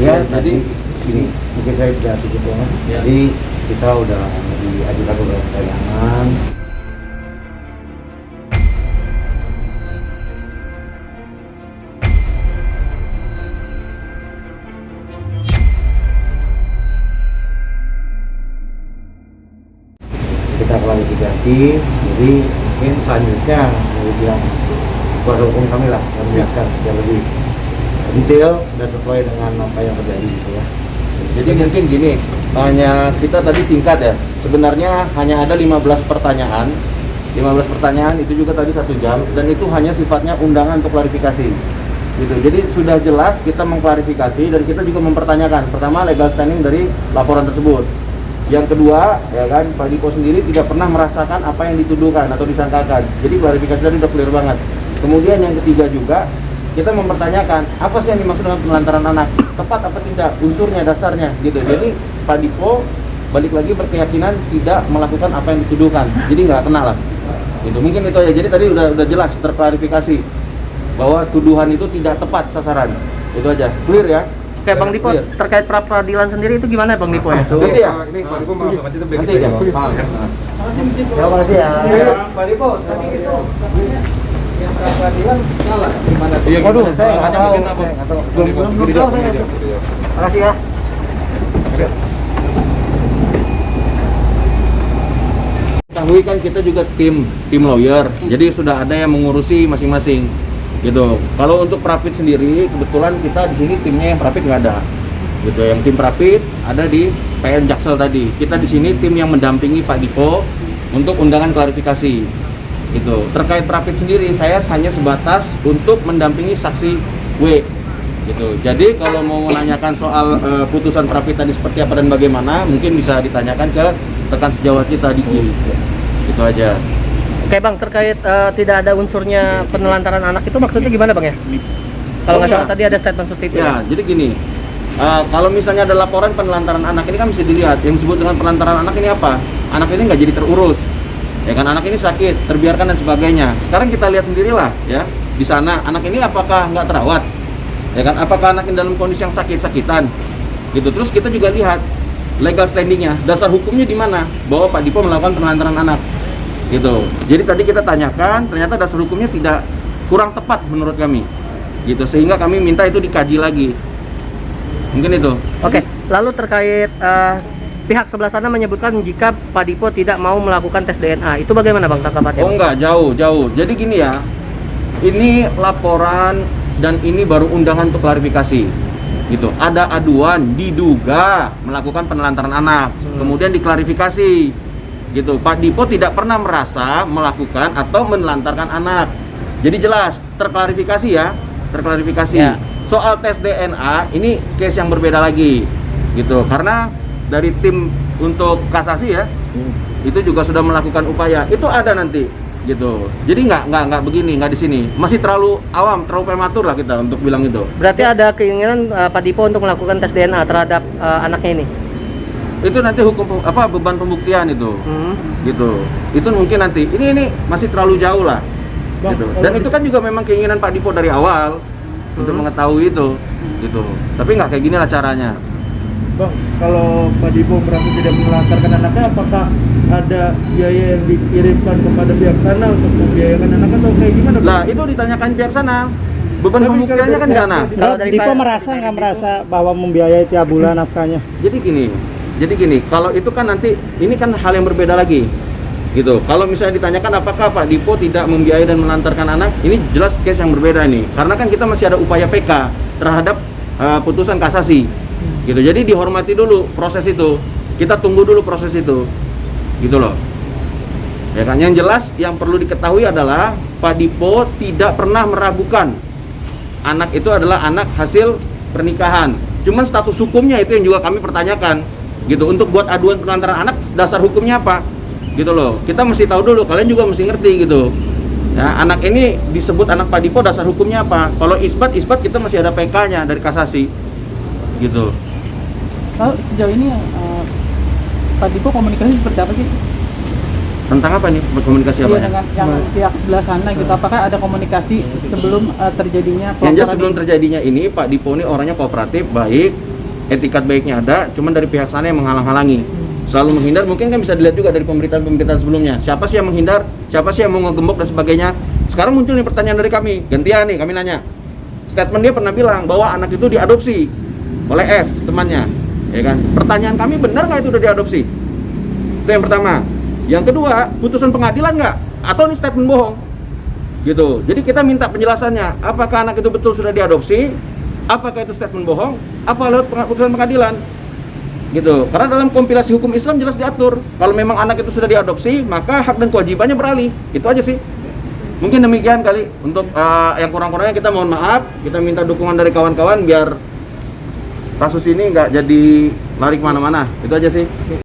Ya, jadi ini mungkin saya sudah cukup banget. Ya. Jadi kita udah diajukan beberapa pertanyaan. Kita klarifikasi, jadi mungkin selanjutnya kemudian kuasa hukum kami lah yang menjelaskan yang lebih detail dan sesuai dengan apa yang terjadi gitu ya. Jadi mungkin gini, hanya kita tadi singkat ya. Sebenarnya hanya ada 15 pertanyaan. 15 pertanyaan itu juga tadi 1 jam dan itu hanya sifatnya undangan untuk klarifikasi. Gitu. Jadi sudah jelas kita mengklarifikasi dan kita juga mempertanyakan. Pertama, legal standing dari laporan tersebut. Yang kedua, ya kan, Pak Dipo sendiri tidak pernah merasakan apa yang dituduhkan atau disangkakan. Jadi klarifikasi tadi udah clear banget. Kemudian yang ketiga juga, kita mempertanyakan apa sih yang dimaksud dengan penelantaran anak, tepat apa tidak, unsurnya, dasarnya, gitu. Jadi Pak Dipo balik lagi berkeyakinan tidak melakukan apa yang dituduhkan, jadi nggak kenal lah. Gitu. Mungkin itu aja. Jadi tadi udah jelas terklarifikasi bahwa tuduhan itu tidak tepat sasaran. Itu aja, clear ya. Oke, Bang Dipo, Clear. terkait pra peradilan sendiri itu gimana Bang Dipo ya? Nanti ya. Ini Pak Dipo mau sama itu Nanti ya. Paham. Terima kasih ya. Pak Dipo, tadi itu yang pra peradilan salah gimana? Iya, Waduh, saya hanya nggak tahu. mungkin apa? Saya nggak tahu. Belum Belum tahu saya. Terima kasih ya. Ketahui kan kita juga tim lawyer, jadi sudah ada yang mengurusi masing-masing, gitu. Kalau untuk Prapit sendiri, kebetulan kita di sini timnya yang Prapit nggak ada, gitu. Yang tim Prapit ada di PN Jaksel tadi. Kita di sini tim yang mendampingi Pak Dipo untuk undangan klarifikasi, gitu. Terkait Prapit sendiri, saya hanya sebatas untuk mendampingi saksi W, gitu. Jadi kalau mau menanyakan soal putusan Prapit tadi seperti apa dan bagaimana, mungkin bisa ditanyakan ke rekan sejawat kita di itu aja. Oke Bang, terkait tidak ada unsurnya penelantaran anak itu maksudnya gimana Bang ya? Kalau nggak salah tadi ada statement seperti itu. Ya, jadi gini, kalau misalnya ada laporan penelantaran anak ini kan bisa dilihat yang disebut dengan penelantaran anak ini apa? Anak ini nggak jadi terurus, ya kan, anak ini sakit, terbiarkan dan sebagainya. Sekarang kita lihat sendirilah ya, di sana anak ini apakah nggak terawat, ya kan? Apakah anak ini dalam kondisi yang sakit-sakitan, gitu. Terus kita juga lihat legal standingnya, dasar hukumnya di mana bahwa Pak Dipo melakukan penelantaran anak, gitu. Jadi tadi kita tanyakan, ternyata dasar hukumnya tidak, kurang tepat menurut kami, gitu. Sehingga kami minta itu dikaji lagi. Mungkin itu. Oke, lalu terkait pihak sebelah sana menyebutkan jika Pak Dipo tidak mau melakukan tes DNA, itu bagaimana Bang tanggapannya? Oh enggak, jauh. Jadi gini ya, ini laporan dan ini baru undangan untuk klarifikasi. Gitu. Ada aduan diduga melakukan penelantaran anak, kemudian diklarifikasi, gitu. Pak Dipo tidak pernah merasa melakukan atau menelantarkan anak. Jadi jelas terklarifikasi ya, terklarifikasi. Ya. Soal tes DNA ini case yang berbeda lagi, gitu. Karena dari tim untuk kasasi ya, itu juga sudah melakukan upaya. Itu ada nanti, gitu. Jadi nggak begini, nggak di sini. Masih terlalu awam, terlalu prematur lah kita untuk bilang itu. Berarti ada keinginan Pak Dipo untuk melakukan tes DNA terhadap anaknya ini? Itu nanti hukum apa beban pembuktian itu, gitu. Itu mungkin nanti. Ini masih terlalu jauh lah, gitu. Dan itu kan juga memang keinginan Pak Dipo dari awal untuk mengetahui itu, gitu. Tapi nggak kayak gini lah caranya. Bang, kalau Pak Dipo merasa tidak menelantarkan anaknya, apakah ada biaya yang dikirimkan kepada pihak sana untuk membiayakan anaknya atau kayak gimana? Bang? Nah, itu ditanyakan pihak sana. Beban Tapi pembuktiannya kan di sana. Kalau dari Dipo Pak- nggak merasa bahwa membiayai tiap bulan nafkahnya? Jadi gini, kalau itu kan nanti ini kan hal yang berbeda lagi, gitu. Kalau misalnya ditanyakan apakah Pak Dipo tidak membiayai dan melantarkan anak, ini jelas case yang berbeda nih. Karena kan kita masih ada upaya PK terhadap putusan kasasi, gitu. Jadi dihormati dulu proses itu. Kita tunggu dulu proses itu, gitu loh. Ya kan, yang jelas yang perlu diketahui adalah Pak Dipo tidak pernah meragukan anak itu adalah anak hasil pernikahan. Cuman status hukumnya itu yang juga kami pertanyakan, gitu. Untuk buat aduan penelantaran anak, dasar hukumnya apa, gitu loh. Kita mesti tahu dulu, kalian juga mesti ngerti, gitu ya. Anak ini disebut anak Pak Dipo, dasar hukumnya apa. Kalau isbat kita masih ada PK-nya dari kasasi, gitu. Kalau sejauh ini Pak Dipo komunikasi seperti apa sih? Tentang apa nih komunikasi apa? Iya, dengan yang pihak sebelah sana gitu. Apakah ada komunikasi sebelum terjadinya Yang jelas pelaporan sebelum ini? terjadinya ini Pak Dipo ini orangnya kooperatif, baik, etikat baiknya ada, cuman dari pihak sana yang menghalang-halangi. Selalu menghindar, mungkin kan bisa dilihat juga dari pemberitaan-pemberitaan sebelumnya. Siapa sih yang menghindar, siapa sih yang mau ngegembok dan sebagainya. Sekarang muncul nih pertanyaan dari kami, gantian nih kami nanya. Statement dia pernah bilang bahwa anak itu diadopsi oleh F, temannya, ya kan? Pertanyaan kami, benar nggak itu udah diadopsi? Itu yang pertama. Yang kedua, putusan pengadilan nggak? Atau ini statement bohong? Gitu. Jadi kita minta penjelasannya, apakah anak itu betul sudah diadopsi? Apakah itu statement bohong? Apa lewat putusan pengadilan? Gitu. Karena dalam kompilasi hukum Islam jelas diatur, kalau memang anak itu sudah diadopsi, maka hak dan kewajibannya beralih. Itu aja sih. Mungkin demikian kali. Untuk yang kurang-kurangnya kita mohon maaf, kita minta dukungan dari kawan-kawan biar kasus ini nggak jadi lari kemana-mana. Itu aja sih.